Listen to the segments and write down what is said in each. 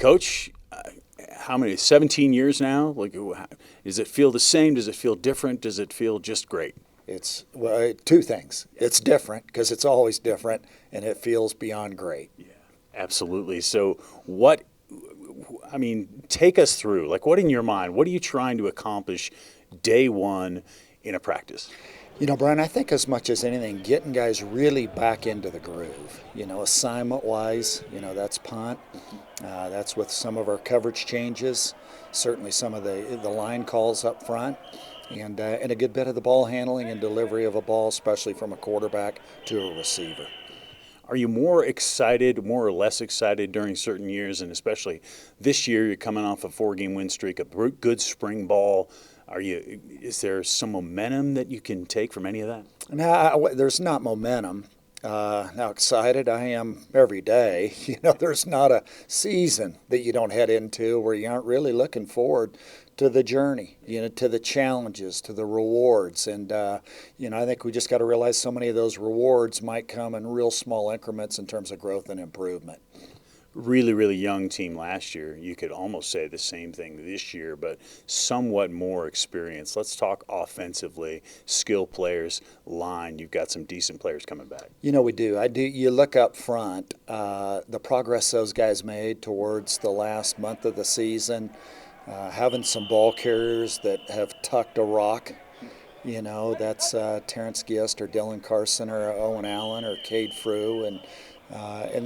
Coach, how many, 17 years now? Like, does it feel the same? Does it feel different? Does it feel just great? It's two things. It's different because it's always different, and it feels beyond great. Yeah, absolutely. So what, I mean, take us through, like what in your mind, what are you trying to accomplish day one in a practice? Brian, I think as much as anything, getting guys really back into the groove. Assignment wise, that's punt. That's with some of our coverage changes, certainly some of the line calls up front, and a good bit of the ball handling and delivery of a ball, especially from a quarterback to a receiver. Are you more excited, more or less excited during certain years, and especially this year? You're coming off a 4-game win streak, a good spring ball. Is there some momentum that you can take from any of that? Now, there's not momentum. How excited I am every day. There's not a season that you don't head into where you aren't really looking forward to the journey, to the challenges, to the rewards. And, I think we just got to realize so many of those rewards might come in real small increments in terms of growth and improvement. Really, really young team last year. You could almost say the same thing this year, but somewhat more experience. Let's talk offensively, skill players, line. You've got some decent players coming back. We do. I do. You look up front, the progress those guys made towards the last month of the season, having some ball carriers that have tucked a rock. That's Terrence Gist or Dylan Carson or Owen Allen or Cade Frew, and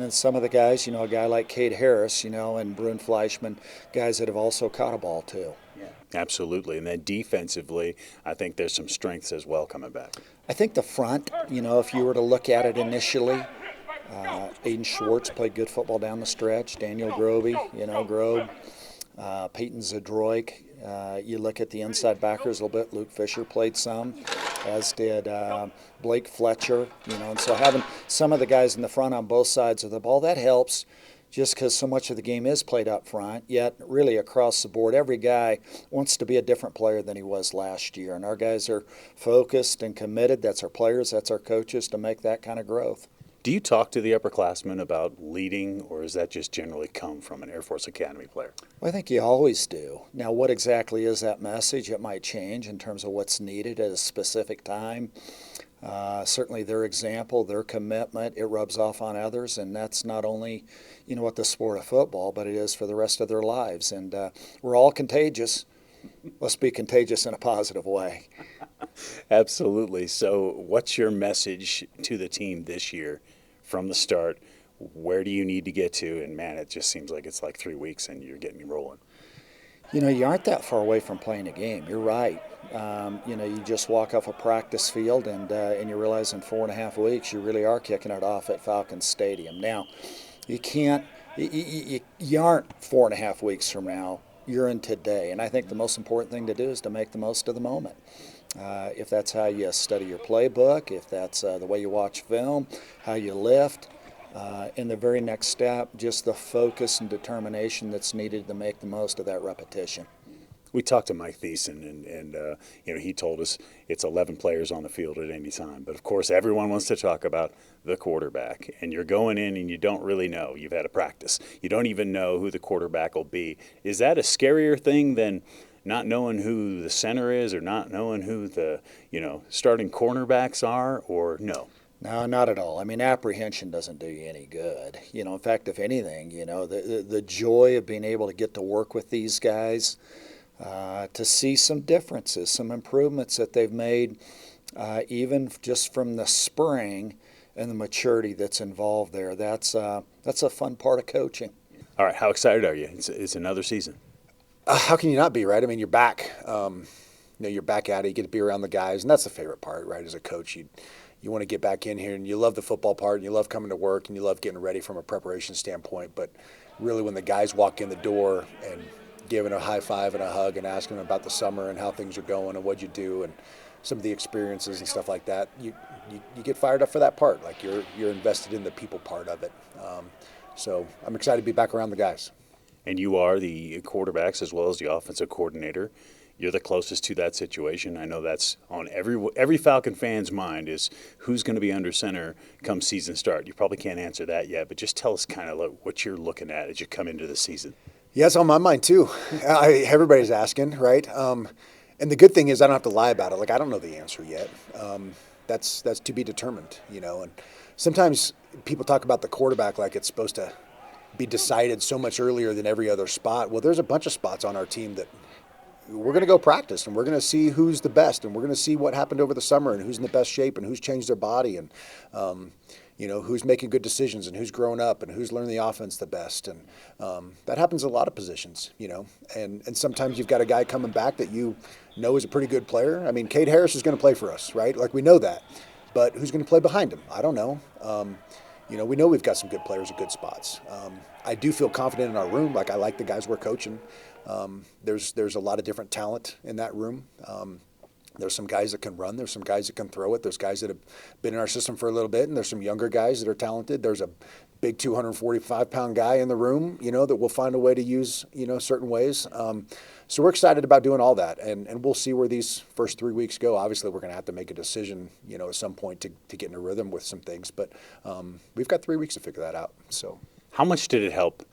then some of the guys, a guy like Cade Harris, and Brune Fleischman, guys that have also caught a ball too. Yeah, absolutely. And then defensively, I think there's some strengths as well coming back. I think the front, if you were to look at it initially, Aiden Schwartz played good football down the stretch. Daniel Grobe, Grobe, Peyton Zadroik. You look at the inside backers a little bit. Luke Fisher played some, as did Blake Fletcher. And so having some of the guys in the front on both sides of the ball, that helps just because so much of the game is played up front. Yet really across the board, every guy wants to be a different player than he was last year. And our guys are focused and committed. That's our players, that's our coaches to make that kind of growth. Do you talk to the upperclassmen about leading, or does that just generally come from an Air Force Academy player? Well, I think you always do. Now, what exactly is that message? It might change in terms of what's needed at a specific time. Certainly their example, their commitment, it rubs off on others, and that's not only, what the sport of football, but it is for the rest of their lives. And we're all contagious. Let's be contagious in a positive way. Absolutely. So what's your message to the team this year from the start? Where do you need to get to? And, man, it just seems like it's like 3 weeks and you're getting rolling. You aren't that far away from playing a game. You're right. You just walk off a practice field and you realize in 4.5 weeks you really are kicking it off at Falcons Stadium. Now, you aren't 4.5 weeks from now. You're in today. And I think the most important thing to do is to make the most of the moment. If that's how you study your playbook, if that's the way you watch film, how you lift, in the very next step, just the focus and determination that's needed to make the most of that repetition. We talked to Mike Thiessen, and he told us it's 11 players on the field at any time. But, of course, everyone wants to talk about the quarterback. And you're going in and you don't really know. You've had a practice. You don't even know who the quarterback will be. Is that a scarier thing than not knowing who the center is or not knowing who the starting cornerbacks are, or no? No, not at all. I mean, apprehension doesn't do you any good. In fact, if anything, the joy of being able to get to work with these guys, to see some differences, some improvements that they've made, even just from the spring and the maturity that's involved there. That's a fun part of coaching. All right, how excited are you? It's another season. How can you not be, right? I mean, you're back. You're back at it. You get to be around the guys, and that's the favorite part, right? As a coach, you want to get back in here, and you love the football part, and you love coming to work, and you love getting ready from a preparation standpoint. But really, when the guys walk in the door and giving a high five and a hug and asking them about the summer and how things are going and what you do and some of the experiences and stuff like that, you get fired up for that part. Like you're invested in the people part of it. So I'm excited to be back around the guys. And you are the quarterbacks as well as the offensive coordinator. You're the closest to that situation. I know that's on every Falcon fan's mind is who's going to be under center come season start. You probably can't answer that yet, but just tell us kind of what you're looking at as you come into the season. Yeah, it's on my mind too. Everybody's asking, right? And the good thing is I don't have to lie about it. Like, I don't know the answer yet. That's to be determined, you know. And sometimes people talk about the quarterback like it's supposed to be decided so much earlier than every other spot. Well, there's a bunch of spots on our team that we're going to go practice, and we're going to see who's the best, and we're going to see what happened over the summer, and who's in the best shape, and who's changed their body, and you know, who's making good decisions, and who's grown up, and who's learned the offense the best. And that happens in a lot of positions, you know. And sometimes you've got a guy coming back that you know is a pretty good player. I mean, Cade Harris is going to play for us, right? Like, we know that. But who's going to play behind him? I don't know. You know, we know we've got some good players at good spots. I do feel confident in our room. Like, I like the guys we're coaching. There's a lot of different talent in that room. There's some guys that can run. There's some guys that can throw it. There's guys that have been in our system for a little bit, and there's some younger guys that are talented. There's a big 245-pound guy in the room, you know, that we'll find a way to use, you know, certain ways. So we're excited about doing all that, and we'll see where these first 3 weeks go. Obviously, we're going to have to make a decision, you know, at some point to get in a rhythm with some things, but we've got 3 weeks to figure that out. So, how much did it help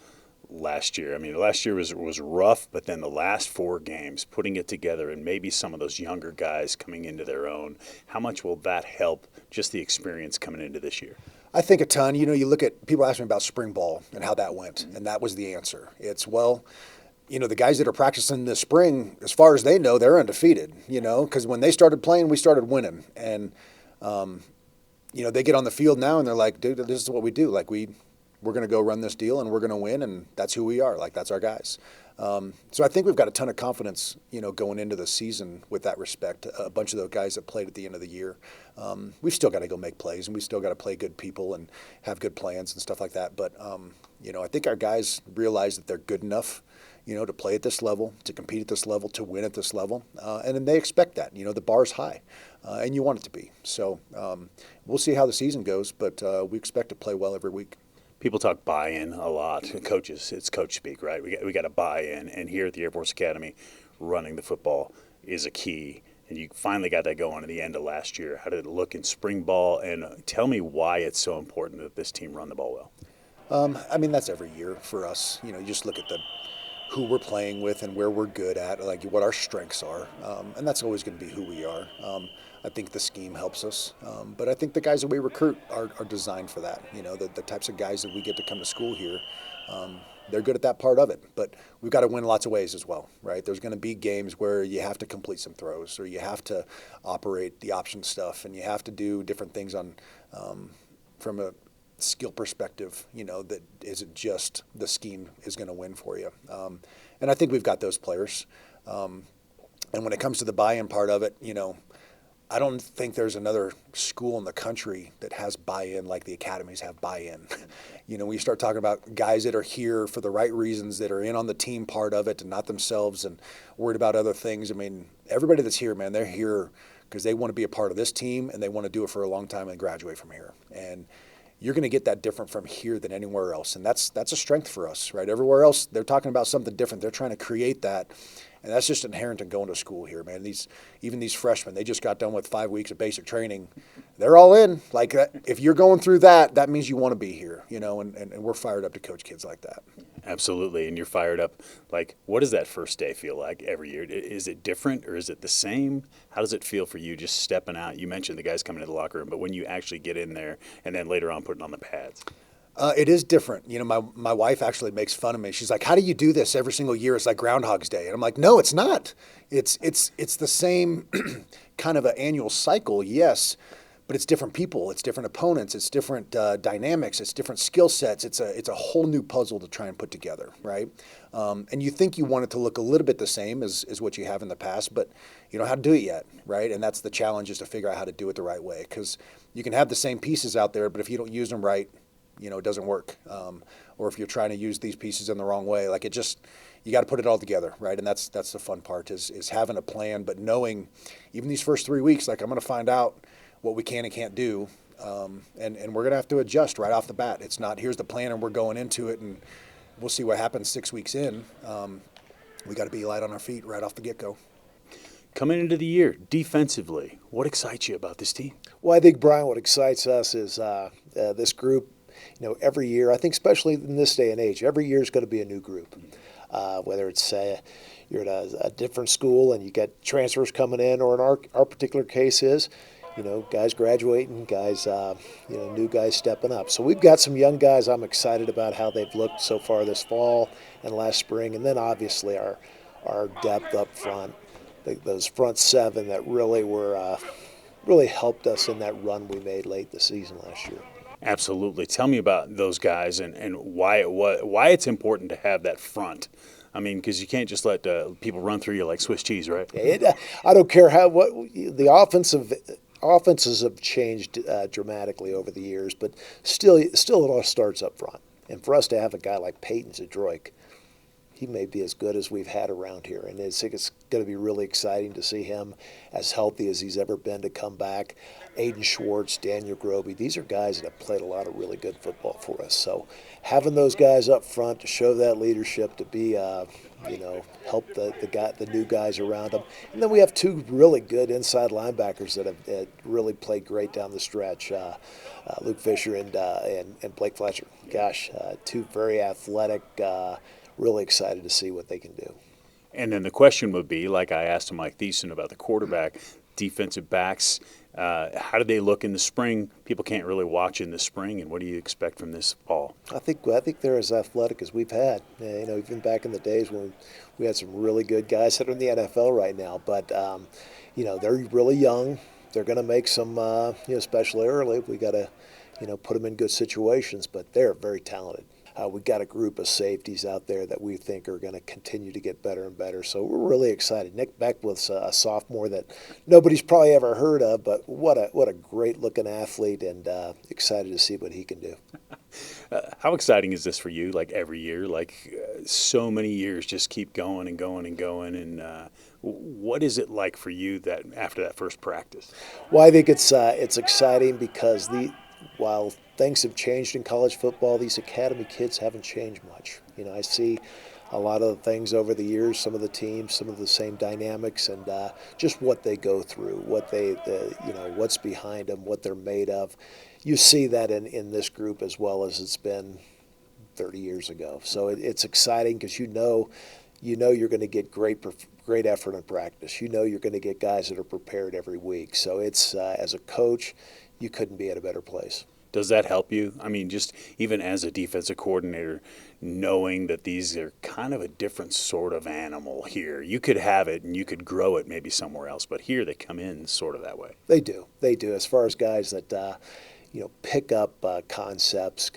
last year? I mean, last year was rough, but then the last 4 games, putting it together, and maybe some of those younger guys coming into their own, how much will that help just the experience coming into this year? I think a ton. You know, you look at, people ask me about spring ball and how that went, and that was the answer. It's, well, you know, the guys that are practicing this spring, as far as they know, they're undefeated, you know, because when they started playing, we started winning. And, you know, they get on the field now and they're like, dude, this is what we do. Like, we're going to go run this deal and we're going to win, and that's who we are. Like, that's our guys. So I think we've got a ton of confidence, you know, going into the season with that respect. A bunch of those guys that played at the end of the year. We've still got to go make plays, and we still got to play good people and have good plans and stuff like that. But, you know, I think our guys realize that they're good enough, you know, to play at this level, to compete at this level, to win at this level. And then they expect that. You know, the bar's high, and you want it to be. So we'll see how the season goes, but we expect to play well every week. People talk buy-in a lot. Coaches, it's coach speak, right? We got to buy in, and here at the Air Force Academy, running the football is a key. And you finally got that going at the end of last year. How did it look in spring ball? And tell me why it's so important that this team run the ball well. I mean, that's every year for us. You know, you just look at who we're playing with and where we're good at, like what our strengths are, and that's always going to be who we are. I think the scheme helps us, but I think the guys that we recruit are designed for that. You know, the types of guys that we get to come to school here, they're good at that part of it. But we've got to win lots of ways as well, right? There's going to be games where you have to complete some throws, or you have to operate the option stuff, and you have to do different things on from a skill perspective, you know, that isn't just the scheme is going to win for you. And I think we've got those players. And when it comes to the buy-in part of it, you know, I don't think there's another school in the country that has buy-in like the academies have buy-in. You know, when you start talking about guys that are here for the right reasons, that are in on the team part of it and not themselves and worried about other things. I mean, everybody that's here, man, they're here because they want to be a part of this team, and they want to do it for a long time and graduate from here. And you're going to get that different from here than anywhere else. And that's a strength for us, right? Everywhere else, they're talking about something different. They're trying to create that. And that's just inherent in going to school here, man. Even these freshmen, they just got done with 5 weeks of basic training. They're all in. Like, if you're going through that, that means you want to be here, you know, and we're fired up to coach kids like that. Absolutely. And you're fired up. Like, what does that first day feel like every year? Is it different, or is it the same? How does it feel for you just stepping out? You mentioned the guys coming to the locker room, but when you actually get in there and then later on putting on the pads. It is different. You know, my wife actually makes fun of me. She's like, "How do you do this every single year? It's like Groundhog's Day." And I'm like, "No, it's not. It's the same kind of an annual cycle, yes, but it's different people, it's different opponents, it's different dynamics, it's different skill sets. It's a whole new puzzle to try and put together, right? And you think you want it to look a little bit the same as what you have in the past, but you don't know how to do it yet, right? And that's the challenge, is to figure out how to do it the right way, because you can have the same pieces out there, but if you don't use them right, you know, it doesn't work. Or if you're trying to use these pieces in the wrong way, like, you got to put it all together, right? And that's the fun part, is having a plan, but knowing even these first 3 weeks, like, I'm going to find out what we can and can't do. And we're going to have to adjust right off the bat. It's not, here's the plan and we're going into it and we'll see what happens 6 weeks in. We got to be light on our feet right off the get-go. Coming into the year, defensively, what excites you about this team? Well, I think, Brian, what excites us is this group. Every year, I think especially in this day and age, every year is going to be a new group. Whether it's you're at a different school and you get transfers coming in, or in our particular case is, guys graduating, guys, new guys stepping up. So we've got some young guys I'm excited about how they've looked so far this fall and last spring. And then obviously our depth up front, those front seven that really helped us in that run we made late the season last year. Absolutely. Tell me about those guys and why it's important to have that front. I mean, because you can't just let people run through you like Swiss cheese, right? I don't care what the offenses have changed dramatically over the years, but still it all starts up front. And for us to have a guy like Peyton Zadroik, he may be as good as we've had around here. And it's going to be really exciting to see him as healthy as he's ever been to come back. Aiden Schwartz, Daniel Groby, these are guys that have played a lot of really good football for us. So having those guys up front to show that leadership, to be, help the new guys around them. And then we have two really good inside linebackers that have really played great down the stretch. Luke Fisher and Blake Fletcher. Gosh, two very athletic, really excited to see what they can do. And then the question would be, like I asked Mike Thiessen about the quarterback, defensive backs, how do they look in the spring? People can't really watch in the spring, and what do you expect from this fall? I think they're as athletic as we've had. Even back in the days when we had some really good guys that are in the NFL right now. But they're really young. They're going to make some, especially early. We got to, put them in good situations. But they're very talented. We've got a group of safeties out there that we think are going to continue to get better and better. So we're really excited. Nick Beckwith's a sophomore that nobody's probably ever heard of, but what a great-looking athlete, and excited to see what he can do. How exciting is this for you, like every year? So many years just keep going and going and going. And what is it like for you that after that first practice? Well, I think it's exciting because while things have changed in college football, these academy kids haven't changed much. I see a lot of the things over the years, some of the teams, some of the same dynamics, and just what they go through, what's behind them, what they're made of. You see that in this group as well as it's been 30 years ago. So it's exciting because you know you're going to get great effort in practice. You're going to get guys that are prepared every week. So it's as a coach, you couldn't be at a better place. Does that help you? I mean, just even as a defensive coordinator, knowing that these are kind of a different sort of animal here. You could have it and you could grow it maybe somewhere else, but here they come in sort of that way. They do. As far as guys that pick up concepts,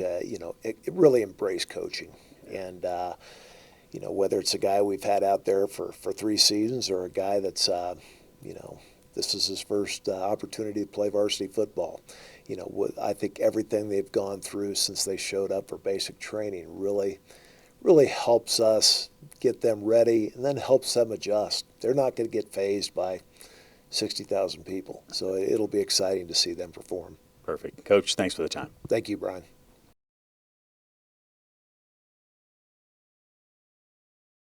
really embrace coaching, and whether it's a guy we've had out there for 3 seasons or a guy that's this is his first opportunity to play varsity football. I think everything they've gone through since they showed up for basic training really helps us get them ready, and then helps them adjust. They're not going to get fazed by 60,000 people, so it'll be exciting to see them perform. Perfect. Coach, thanks for the time. Thank you, Brian.